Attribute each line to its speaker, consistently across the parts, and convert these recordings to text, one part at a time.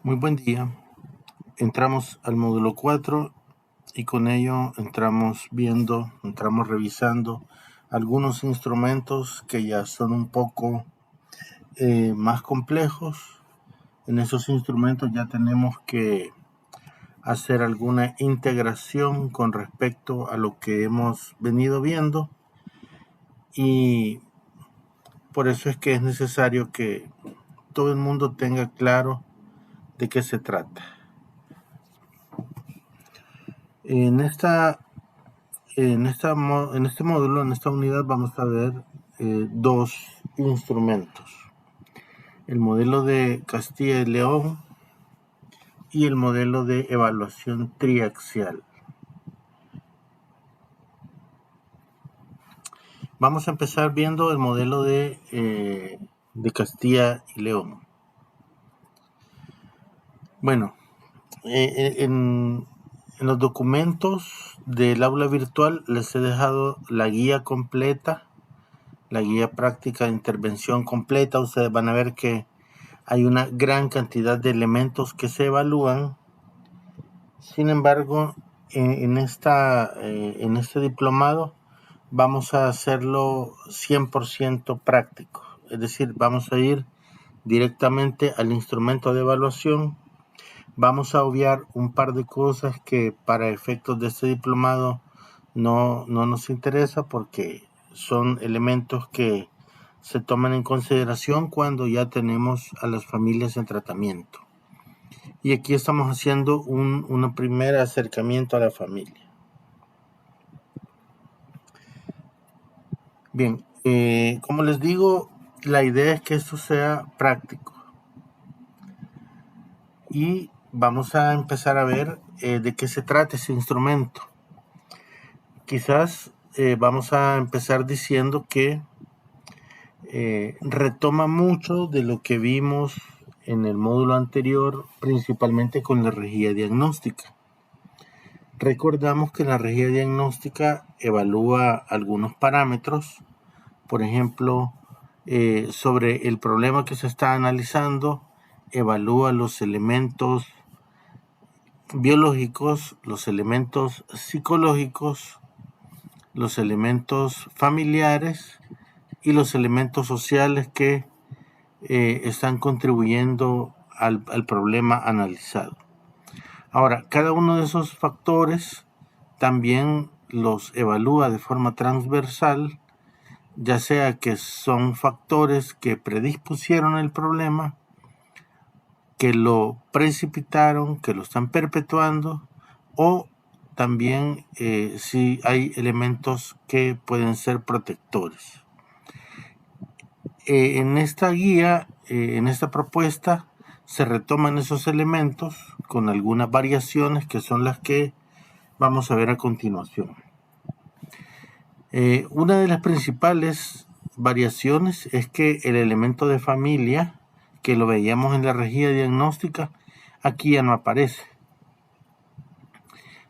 Speaker 1: Muy buen día. Entramos al módulo 4 y con ello entramos revisando algunos instrumentos que ya son un poco más complejos. En esos instrumentos ya tenemos que hacer alguna integración con respecto a lo que hemos venido viendo, y por eso es que es necesario que todo el mundo tenga claro de qué se trata. En este módulo, en esta unidad, vamos a ver dos instrumentos: el modelo de Castilla y León y el modelo de evaluación triaxial. Vamos a empezar viendo el modelo de Castilla y León. Bueno, en los documentos del aula virtual les he dejado la guía completa, la guía práctica de intervención completa. Ustedes van a ver que hay una gran cantidad de elementos que se evalúan. Sin embargo, en este diplomado vamos a hacerlo 100% práctico. Es decir, vamos a ir directamente al instrumento de evaluación. Vamos a obviar un par de cosas que para efectos de este diplomado no nos interesa, porque son elementos que se toman en consideración cuando ya tenemos a las familias en tratamiento. Y aquí estamos haciendo un primer acercamiento a la familia. Bien, como les digo, la idea es que esto sea práctico. Y vamos a empezar a ver de qué se trata ese instrumento. Quizás vamos a empezar diciendo que retoma mucho de lo que vimos en el módulo anterior, principalmente con la regía diagnóstica. Recordamos que la regía diagnóstica evalúa algunos parámetros, por ejemplo, sobre el problema que se está analizando, evalúa los elementos biológicos, los elementos psicológicos, los elementos familiares y los elementos sociales que están contribuyendo al problema analizado. Ahora, cada uno de esos factores también los evalúa de forma transversal, ya sea que son factores que predispusieron el problema, que lo precipitaron, que lo están perpetuando, o también si hay elementos que pueden ser protectores. En esta guía, en esta propuesta, se retoman esos elementos con algunas variaciones que son las que vamos a ver a continuación. Una de las principales variaciones es que el elemento de familia, que lo veíamos en la regía diagnóstica, aquí ya no aparece.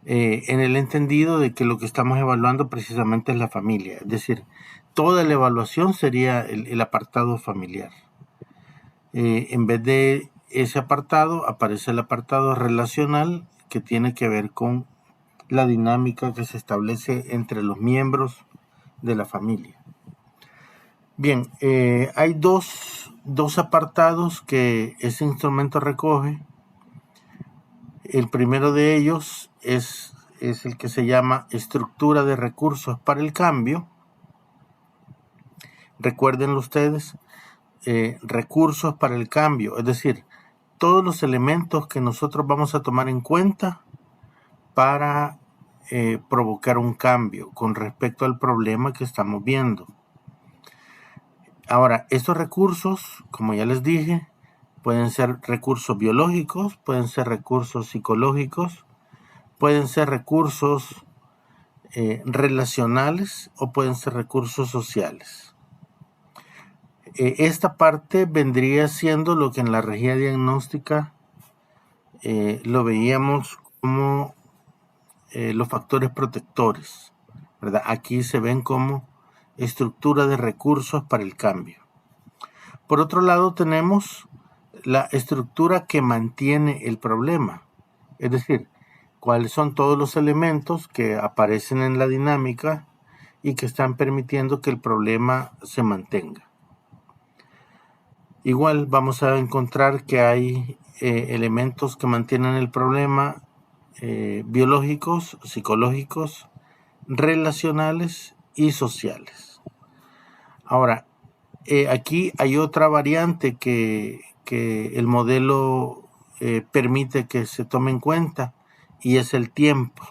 Speaker 1: En el entendido de que lo que estamos evaluando precisamente es la familia, es decir, toda la evaluación sería el apartado familiar. En vez de ese apartado aparece el apartado relacional, que tiene que ver con la dinámica que se establece entre los miembros de la familia. Bien, hay dos apartados que ese instrumento recoge. El primero de ellos es el que se llama estructura de recursos para el cambio. Recuérdenlo ustedes, recursos para el cambio, es decir, todos los elementos que nosotros vamos a tomar en cuenta para provocar un cambio con respecto al problema que estamos viendo. Ahora, estos recursos, como ya les dije, pueden ser recursos biológicos, pueden ser recursos psicológicos, pueden ser recursos relacionales o pueden ser recursos sociales. Esta parte vendría siendo lo que en la regía diagnóstica lo veíamos como los factores protectores, ¿verdad? Aquí se ven como estructura de recursos para el cambio. Por otro lado, tenemos la estructura que mantiene el problema. Es decir, cuáles son todos los elementos que aparecen en la dinámica y que están permitiendo que el problema se mantenga. Igual vamos a encontrar que hay elementos que mantienen el problema biológicos, psicológicos, relacionales y sociales. Ahora, aquí hay otra variante que el modelo permite que se tome en cuenta, y es el tiempo.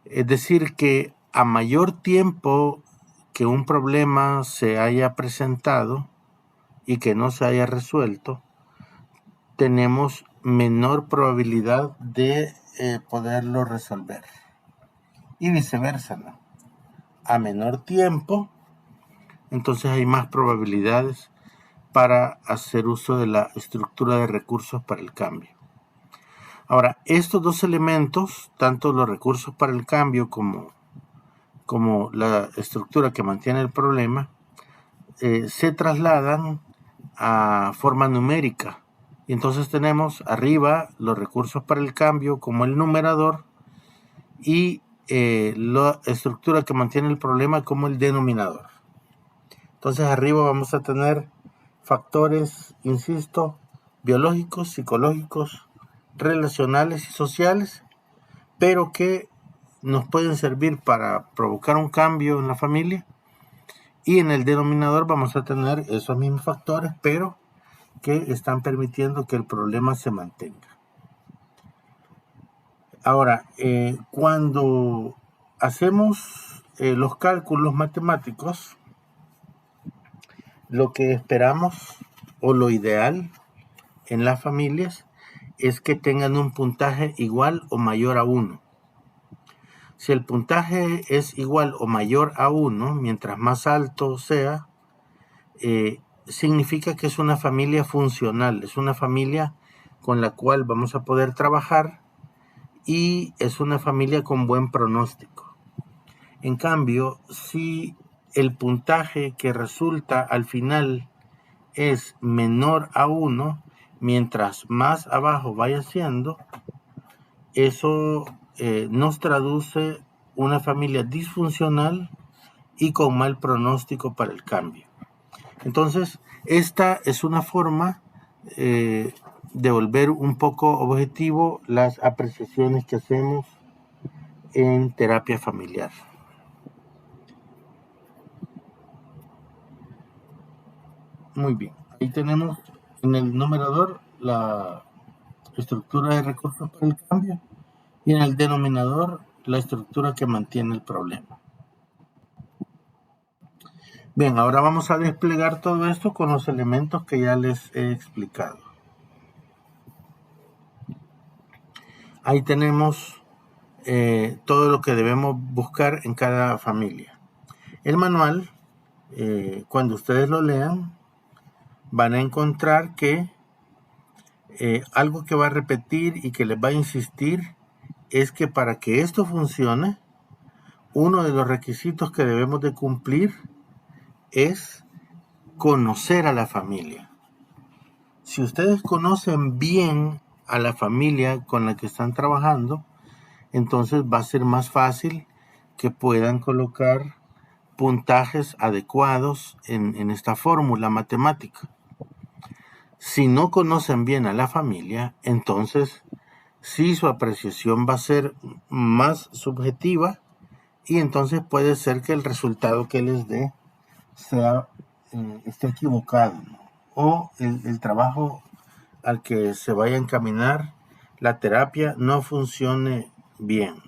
Speaker 1: Es decir, que a mayor tiempo que un problema se haya presentado y que no se haya resuelto, tenemos menor probabilidad de poderlo resolver. Y viceversa, ¿no? A menor tiempo, entonces hay más probabilidades para hacer uso de la estructura de recursos para el cambio. Ahora, estos dos elementos, tanto los recursos para el cambio como la estructura que mantiene el problema, se trasladan a forma numérica. Y entonces tenemos arriba los recursos para el cambio como el numerador y la estructura que mantiene el problema como el denominador. Entonces arriba vamos a tener factores, insisto, biológicos, psicológicos, relacionales y sociales, pero que nos pueden servir para provocar un cambio en la familia. Y en el denominador vamos a tener esos mismos factores, pero que están permitiendo que el problema se mantenga. Ahora, cuando hacemos los cálculos matemáticos, lo que esperamos o lo ideal en las familias es que tengan un puntaje igual o mayor a 1. Si el puntaje es igual o mayor a 1, mientras más alto sea, significa que es una familia funcional, es una familia con la cual vamos a poder trabajar y es una familia con buen pronóstico. En cambio, si el puntaje que resulta al final es menor a 1, mientras más abajo vaya siendo, eso nos traduce una familia disfuncional y con mal pronóstico para el cambio. Entonces, esta es una forma de volver un poco objetivo las apreciaciones que hacemos en terapia familiar. Muy bien, ahí tenemos en el numerador la estructura de recursos para el cambio y en el denominador la estructura que mantiene el problema. Bien, ahora vamos a desplegar todo esto con los elementos que ya les he explicado. Ahí tenemos todo lo que debemos buscar en cada familia. El manual, cuando ustedes lo lean, van a encontrar que algo que va a repetir y que les va a insistir es que para que esto funcione, uno de los requisitos que debemos de cumplir es conocer a la familia. Si ustedes conocen bien a la familia con la que están trabajando, entonces va a ser más fácil que puedan colocar puntajes adecuados en esta fórmula matemática. Si no conocen bien a la familia, entonces sí su apreciación va a ser más subjetiva y entonces puede ser que el resultado que les dé esté equivocado, ¿no? O el trabajo al que se vaya a encaminar la terapia no funcione bien.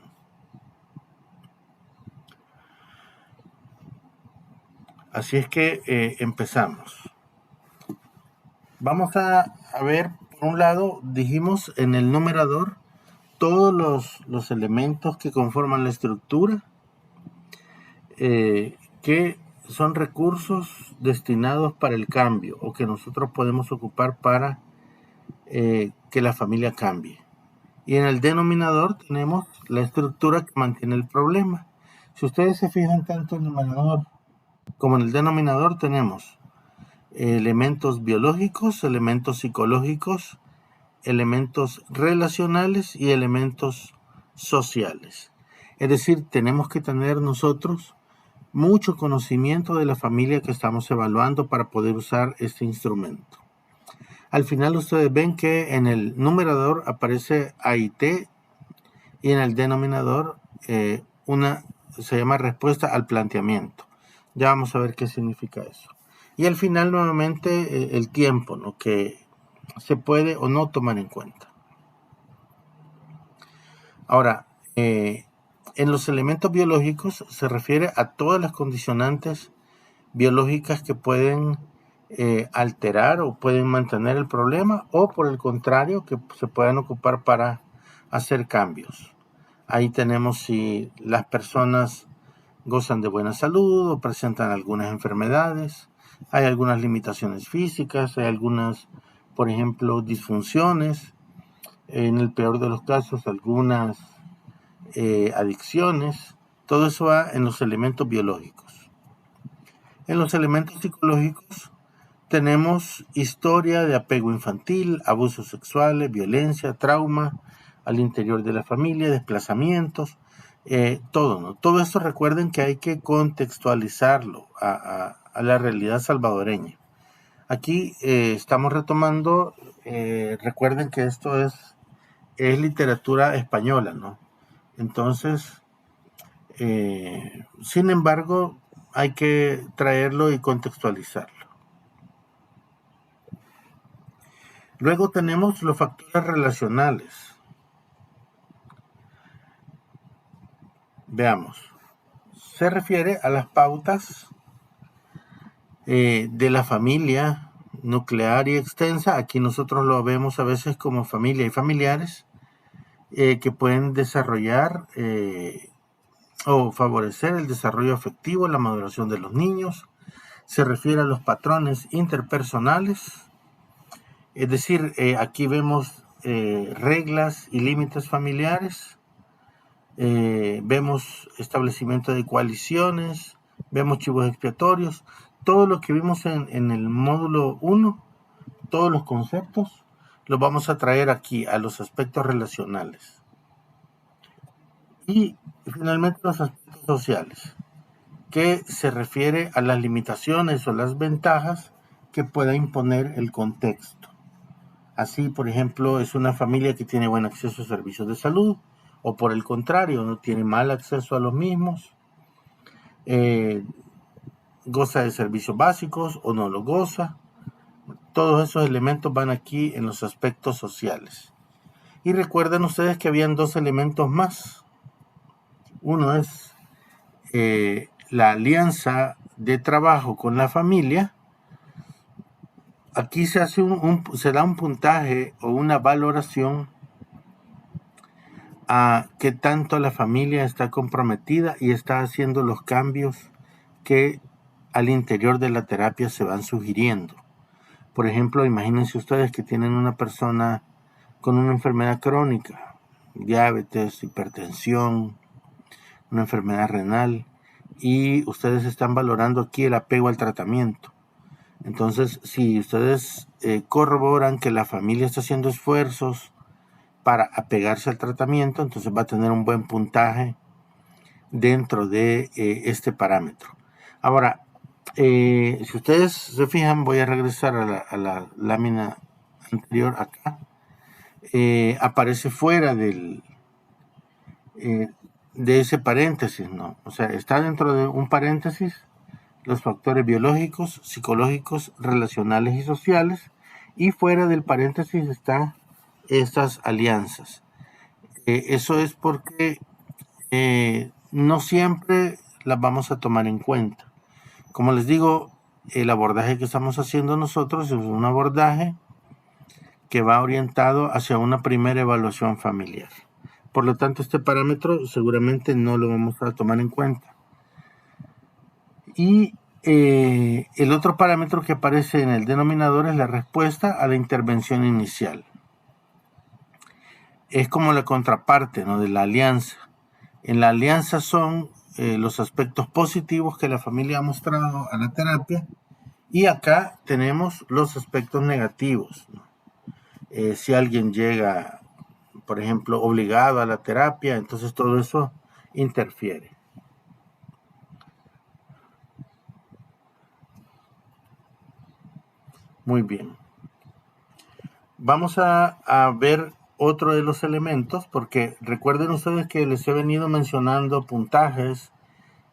Speaker 1: Así es que empezamos. Vamos a ver, por un lado, dijimos en el numerador todos los elementos que conforman la estructura, que son recursos destinados para el cambio o que nosotros podemos ocupar para que la familia cambie. Y en el denominador tenemos la estructura que mantiene el problema. Si ustedes se fijan tanto en el numerador como en el denominador tenemos elementos biológicos, elementos psicológicos, elementos relacionales y elementos sociales. Es decir, tenemos que tener nosotros mucho conocimiento de la familia que estamos evaluando para poder usar este instrumento. Al final ustedes ven que en el numerador aparece AIT y en el denominador se llama respuesta al planteamiento. Ya vamos a ver qué significa eso. Y al final nuevamente el tiempo, ¿no?, que se puede o no tomar en cuenta. Ahora, en los elementos biológicos se refiere a todas las condicionantes biológicas que pueden alterar o pueden mantener el problema, o por el contrario, que se puedan ocupar para hacer cambios. Ahí tenemos si las personas gozan de buena salud o presentan algunas enfermedades, hay algunas limitaciones físicas, hay algunas, por ejemplo, disfunciones, en el peor de los casos algunas adicciones. Todo eso va en los elementos biológicos. En los elementos psicológicos tenemos historia de apego infantil, abusos sexuales, violencia, trauma al interior de la familia, desplazamientos, todo, ¿no? Todo esto recuerden que hay que contextualizarlo a la realidad salvadoreña. Aquí estamos retomando, recuerden que esto es literatura española, ¿no? Entonces, sin embargo, hay que traerlo y contextualizarlo. Luego tenemos los factores relacionales. Veamos. Se refiere a las pautas de la familia nuclear y extensa. Aquí nosotros lo vemos a veces como familia y familiares que pueden desarrollar o favorecer el desarrollo afectivo, la maduración de los niños. Se refiere a los patrones interpersonales. Es decir, aquí vemos reglas y límites familiares, vemos establecimiento de coaliciones, vemos chivos expiatorios, todo lo que vimos en el módulo 1, todos los conceptos, los vamos a traer aquí a los aspectos relacionales. Y finalmente los aspectos sociales, que se refiere a las limitaciones o las ventajas que pueda imponer el contexto. Así, por ejemplo, es una familia que tiene buen acceso a servicios de salud, o por el contrario, no tiene mal acceso a los mismos, goza de servicios básicos o no lo goza. Todos esos elementos van aquí en los aspectos sociales. Y recuerden ustedes que habían dos elementos más. Uno es la alianza de trabajo con la familia. Aquí se hace se da un puntaje o una valoración a qué tanto la familia está comprometida y está haciendo los cambios que al interior de la terapia se van sugiriendo. Por ejemplo, imagínense ustedes que tienen una persona con una enfermedad crónica, diabetes, hipertensión, una enfermedad renal, y ustedes están valorando aquí el apego al tratamiento. Entonces, si ustedes corroboran que la familia está haciendo esfuerzos para apegarse al tratamiento, entonces va a tener un buen puntaje dentro de este parámetro. Ahora, si ustedes se fijan, voy a regresar a la lámina anterior acá. Aparece fuera de ese paréntesis, ¿no? O sea, está dentro de un paréntesis los factores biológicos, psicológicos, relacionales y sociales, y fuera del paréntesis están estas alianzas. Eso es porque no siempre las vamos a tomar en cuenta. Como les digo, el abordaje que estamos haciendo nosotros es un abordaje que va orientado hacia una primera evaluación familiar. Por lo tanto, este parámetro seguramente no lo vamos a tomar en cuenta. Y el otro parámetro que aparece en el denominador es la respuesta a la intervención inicial. Es como la contraparte, ¿no?, de la alianza. En la alianza son los aspectos positivos que la familia ha mostrado a la terapia, Y acá tenemos los aspectos negativos, ¿no? Si alguien llega, por ejemplo, obligado a la terapia, entonces todo eso interfiere. Muy bien. Vamos a ver otro de los elementos, porque recuerden ustedes que les he venido mencionando puntajes.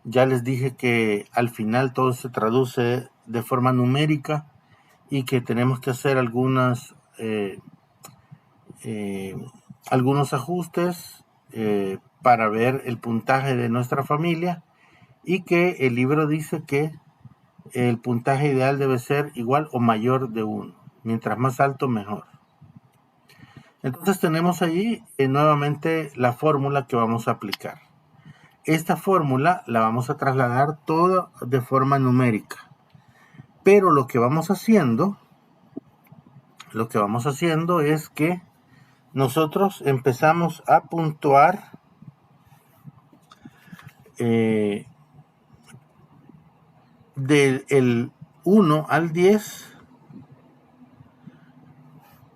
Speaker 1: Ya les dije que al final todo se traduce de forma numérica y que tenemos que hacer algunos ajustes para ver el puntaje de nuestra familia, y que el libro dice que el puntaje ideal debe ser igual o mayor de 1. Mientras más alto, mejor. Entonces tenemos allí nuevamente la fórmula que vamos a aplicar. Esta fórmula la vamos a trasladar toda de forma numérica. Pero lo que vamos haciendo es que nosotros empezamos a puntuar del 1 al 10.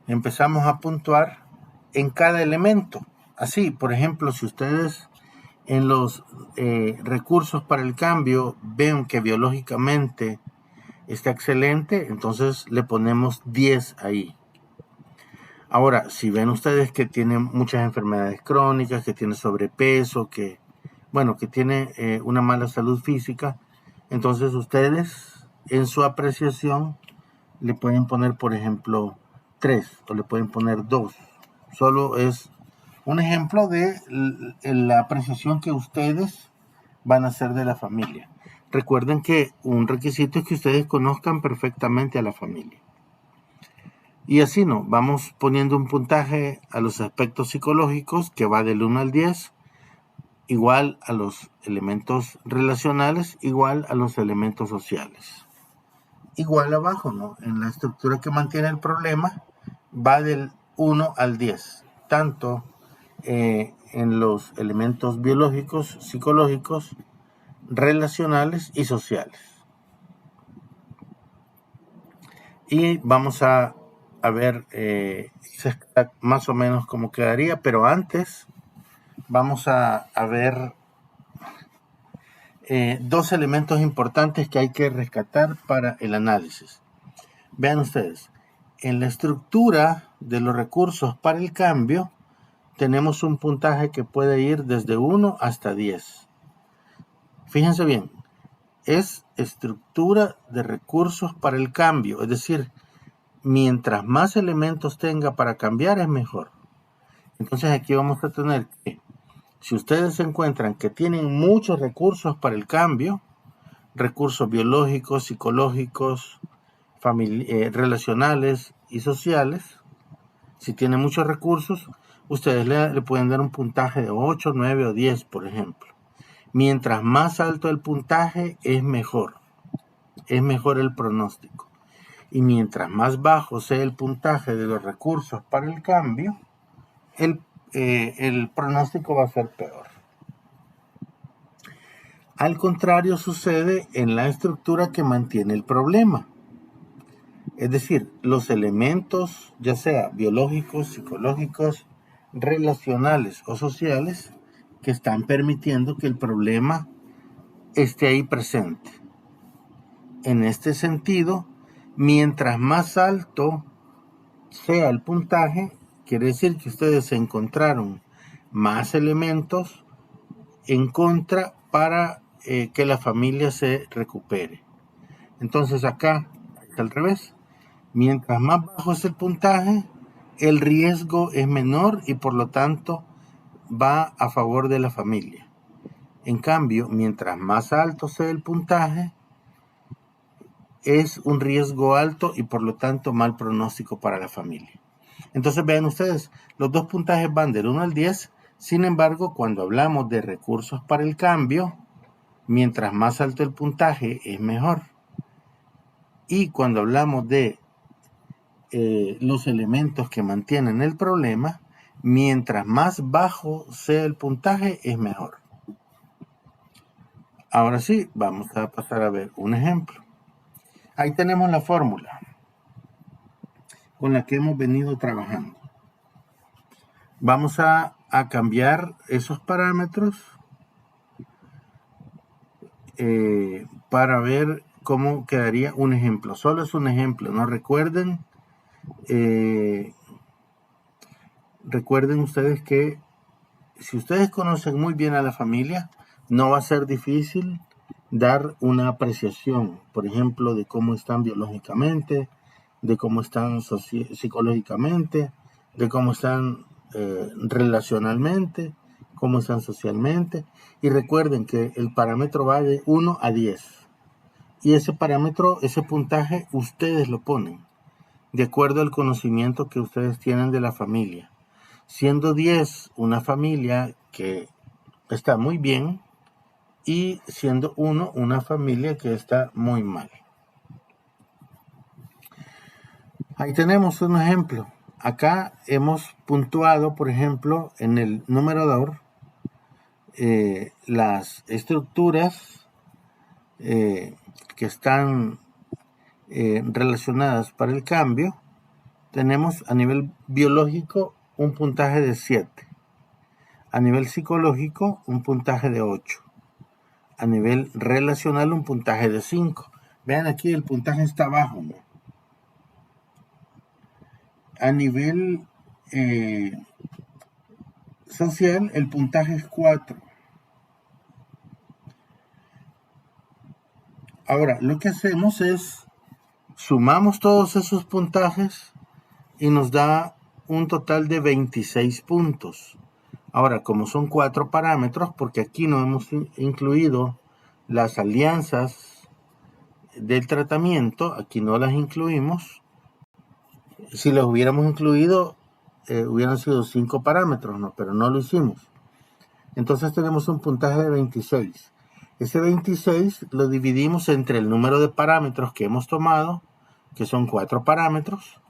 Speaker 1: Empezamos a puntuar en cada elemento. Así, por ejemplo, si ustedes en los recursos para el cambio ven que biológicamente está excelente, entonces le ponemos 10 ahí. Ahora, si ven ustedes que tiene muchas enfermedades crónicas, que tiene sobrepeso, que tiene una mala salud física, entonces ustedes en su apreciación le pueden poner, por ejemplo, 3 o le pueden poner 2. Solo es un ejemplo de la apreciación que ustedes van a hacer de la familia. Recuerden que un requisito es que ustedes conozcan perfectamente a la familia. Y así no, vamos poniendo un puntaje a los aspectos psicológicos que va del 1 al 10, igual a los elementos relacionales, igual a los elementos sociales. Igual abajo, ¿no? En la estructura que mantiene el problema va del 1 al 10, tanto en los elementos biológicos, psicológicos, relacionales y sociales. Y vamos a ver más o menos cómo quedaría, pero antes vamos a ver dos elementos importantes que hay que rescatar para el análisis. Vean ustedes, en la estructura de los recursos para el cambio tenemos un puntaje que puede ir desde 1 hasta 10. Fíjense bien, es estructura de recursos para el cambio, es decir, mientras más elementos tenga para cambiar es mejor. Entonces aquí vamos a tener que, si ustedes se encuentran que tienen muchos recursos para el cambio, recursos biológicos, psicológicos, relacionales y sociales, si tienen muchos recursos, ustedes le pueden dar un puntaje de 8, 9 o 10, por ejemplo. Mientras más alto el puntaje, es mejor el pronóstico. Y mientras más bajo sea el puntaje de los recursos para el cambio, el pronóstico va a ser peor. Al contrario sucede en la estructura que mantiene el problema. Es decir, los elementos, ya sea biológicos, psicológicos, relacionales o sociales, que están permitiendo que el problema esté ahí presente. En este sentido, mientras más alto sea el puntaje, quiere decir que ustedes encontraron más elementos en contra para que la familia se recupere. Entonces acá es al revés. Mientras más bajo es el puntaje, el riesgo es menor y por lo tanto va a favor de la familia. En cambio, mientras más alto sea el puntaje, es un riesgo alto y por lo tanto mal pronóstico para la familia. Entonces vean ustedes, los dos puntajes van del 1 al 10, sin embargo, cuando hablamos de recursos para el cambio, mientras más alto el puntaje es mejor. Y cuando hablamos de los elementos que mantienen el problema, mientras más bajo sea el puntaje es mejor. Ahora sí, vamos a pasar a ver un ejemplo. Ahí tenemos la fórmula con la que hemos venido trabajando. Vamos a cambiar esos parámetros para ver cómo quedaría un ejemplo. Solo es un ejemplo, ¿no? Recuerden ustedes que si ustedes conocen muy bien a la familia, no va a ser difícil dar una apreciación, por ejemplo, de cómo están biológicamente, de cómo están psicológicamente, de cómo están relacionalmente, cómo están socialmente. Y recuerden que el parámetro va de 1 a 10. Y ese parámetro, ese puntaje, ustedes lo ponen de acuerdo al conocimiento que ustedes tienen de la familia. Siendo 10 una familia que está muy bien y siendo 1 una familia que está muy mal. Ahí tenemos un ejemplo. Acá hemos puntuado, por ejemplo, en el numerador, las estructuras que están relacionadas para el cambio. Tenemos a nivel biológico un puntaje de 7. A nivel psicológico un puntaje de 8. A nivel relacional un puntaje de 5. Vean aquí, el puntaje está bajo, ¿no? A nivel social, el puntaje es 4. Ahora, lo que hacemos es sumamos todos esos puntajes y nos da un total de 26 puntos. Ahora, como son 4 parámetros, porque aquí no hemos incluido las alianzas del tratamiento, aquí no las incluimos. Si las hubiéramos incluido, hubieran sido 5 parámetros, ¿no? Pero no lo hicimos. Entonces tenemos un puntaje de 26. Ese 26 lo dividimos entre el número de parámetros que hemos tomado, que son 4 parámetros,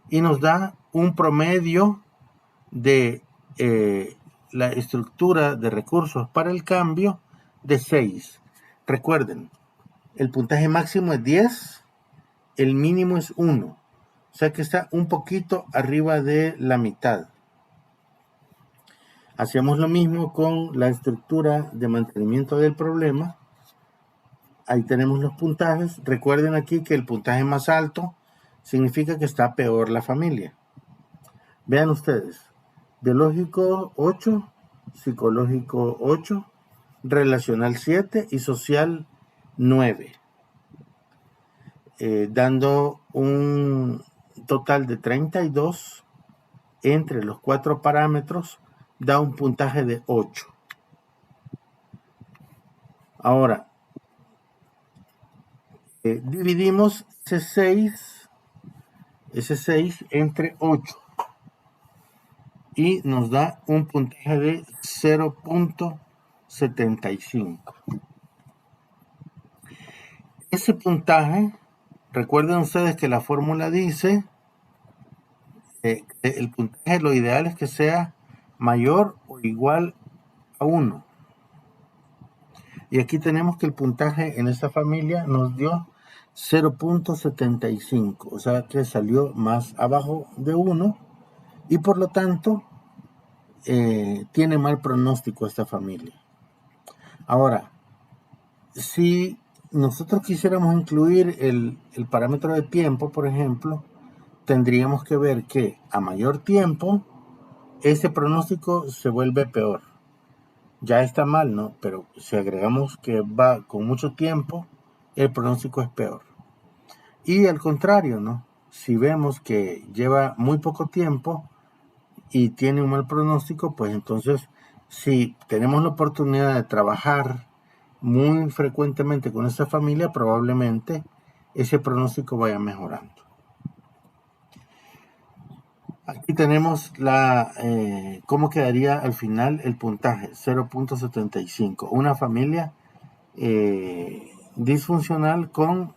Speaker 1: y nos da un promedio de la estructura de recursos para el cambio de 6. Recuerden, el puntaje máximo es 10, el mínimo es 1. O sea que está un poquito arriba de la mitad. Hacemos lo mismo con la estructura de mantenimiento del problema. Ahí tenemos los puntajes. Recuerden aquí que el puntaje más alto significa que está peor la familia. Vean ustedes. Biológico 8, psicológico 8, relacional 7 y social 9. Dando un total de 32 entre los 4 parámetros, da un puntaje de 8. Ahora, dividimos ese 6 entre 8 y nos da un puntaje de 0.75. Ese puntaje, recuerden ustedes que la fórmula dice el puntaje, lo ideal es que sea mayor o igual a 1. Y aquí tenemos que el puntaje en esta familia nos dio 0.75, o sea que salió más abajo de 1 y por lo tanto tiene mal pronóstico esta familia. Ahora, si nosotros quisiéramos incluir el parámetro de tiempo, por ejemplo, tendríamos que ver que a mayor tiempo, ese pronóstico se vuelve peor. Ya está mal, ¿no? Pero si agregamos que va con mucho tiempo, el pronóstico es peor. Y al contrario, ¿no? Si vemos que lleva muy poco tiempo y tiene un mal pronóstico, pues entonces, si tenemos la oportunidad de trabajar muy frecuentemente con esta familia, probablemente ese pronóstico vaya mejorando. Aquí tenemos cómo quedaría al final el puntaje, 0.75. Una familia disfuncional con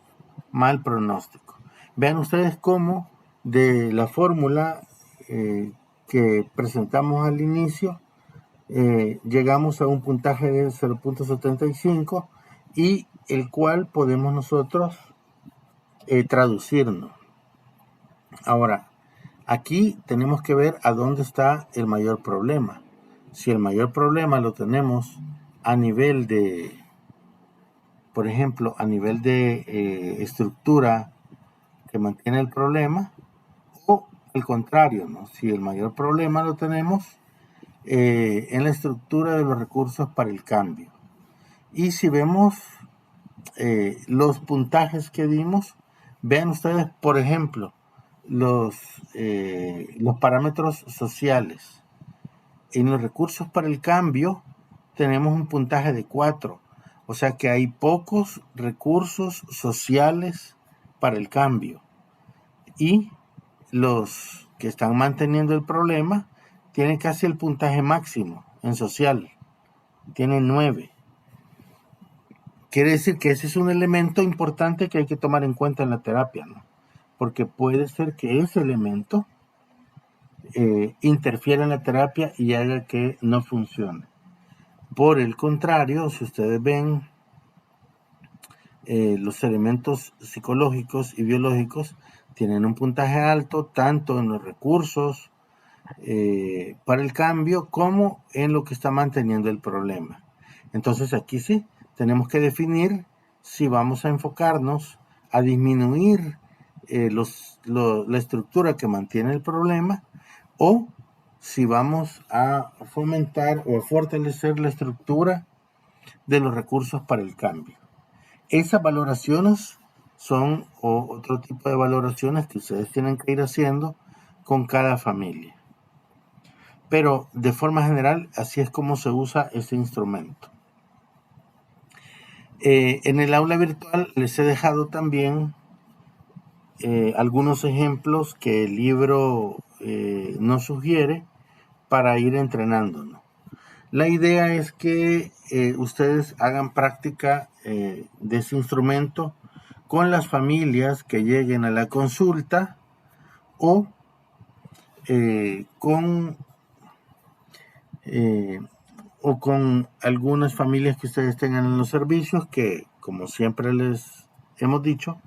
Speaker 1: mal pronóstico. Vean ustedes cómo de la fórmula que presentamos al inicio, llegamos a un puntaje de 0.75 y el cual podemos nosotros traducirnos. Ahora, aquí tenemos que ver a dónde está el mayor problema. Si el mayor problema lo tenemos a nivel de, por ejemplo, a nivel de estructura que mantiene el problema, o al contrario, ¿no? Si el mayor problema lo tenemos en la estructura de los recursos para el cambio. Y si vemos los puntajes que dimos, vean ustedes, por ejemplo, los parámetros sociales. En los recursos para el cambio tenemos un puntaje de 4, o sea que hay pocos recursos sociales para el cambio. Y los que están manteniendo el problema tienen casi el puntaje máximo en social, tienen 9. Quiere decir que ese es un elemento importante que hay que tomar en cuenta en la terapia, ¿no? Porque puede ser que ese elemento interfiera en la terapia y haga que no funcione. Por el contrario, si ustedes ven los elementos psicológicos y biológicos tienen un puntaje alto tanto en los recursos para el cambio como en lo que está manteniendo el problema. Entonces aquí sí, tenemos que definir si vamos a enfocarnos a disminuir la estructura que mantiene el problema o si vamos a fomentar o a fortalecer la estructura de los recursos para el cambio. Esas valoraciones son otro tipo de valoraciones que ustedes tienen que ir haciendo con cada familia. Pero de forma general, así es como se usa ese instrumento. En el aula virtual les he dejado también algunos ejemplos que el libro nos sugiere para ir entrenándonos. La idea es que ustedes hagan práctica de ese instrumento con las familias que lleguen a la consulta o con algunas familias que ustedes tengan en los servicios que, como siempre les hemos dicho,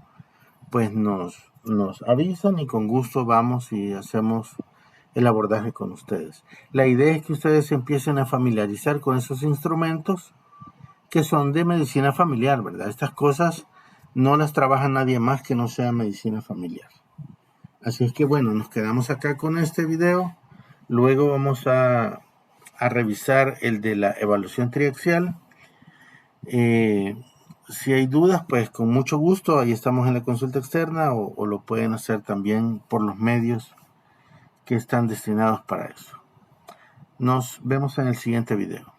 Speaker 1: pues nos avisan y con gusto vamos y hacemos el abordaje con ustedes. La idea es que ustedes se empiecen a familiarizar con esos instrumentos que son de medicina familiar, ¿verdad? Estas cosas no las trabaja nadie más que no sea medicina familiar. Así es que bueno, nos quedamos acá con este video. Luego vamos a revisar el de la evaluación triaxial. Si hay dudas, pues con mucho gusto, ahí estamos en la consulta externa o lo pueden hacer también por los medios que están destinados para eso. Nos vemos en el siguiente video.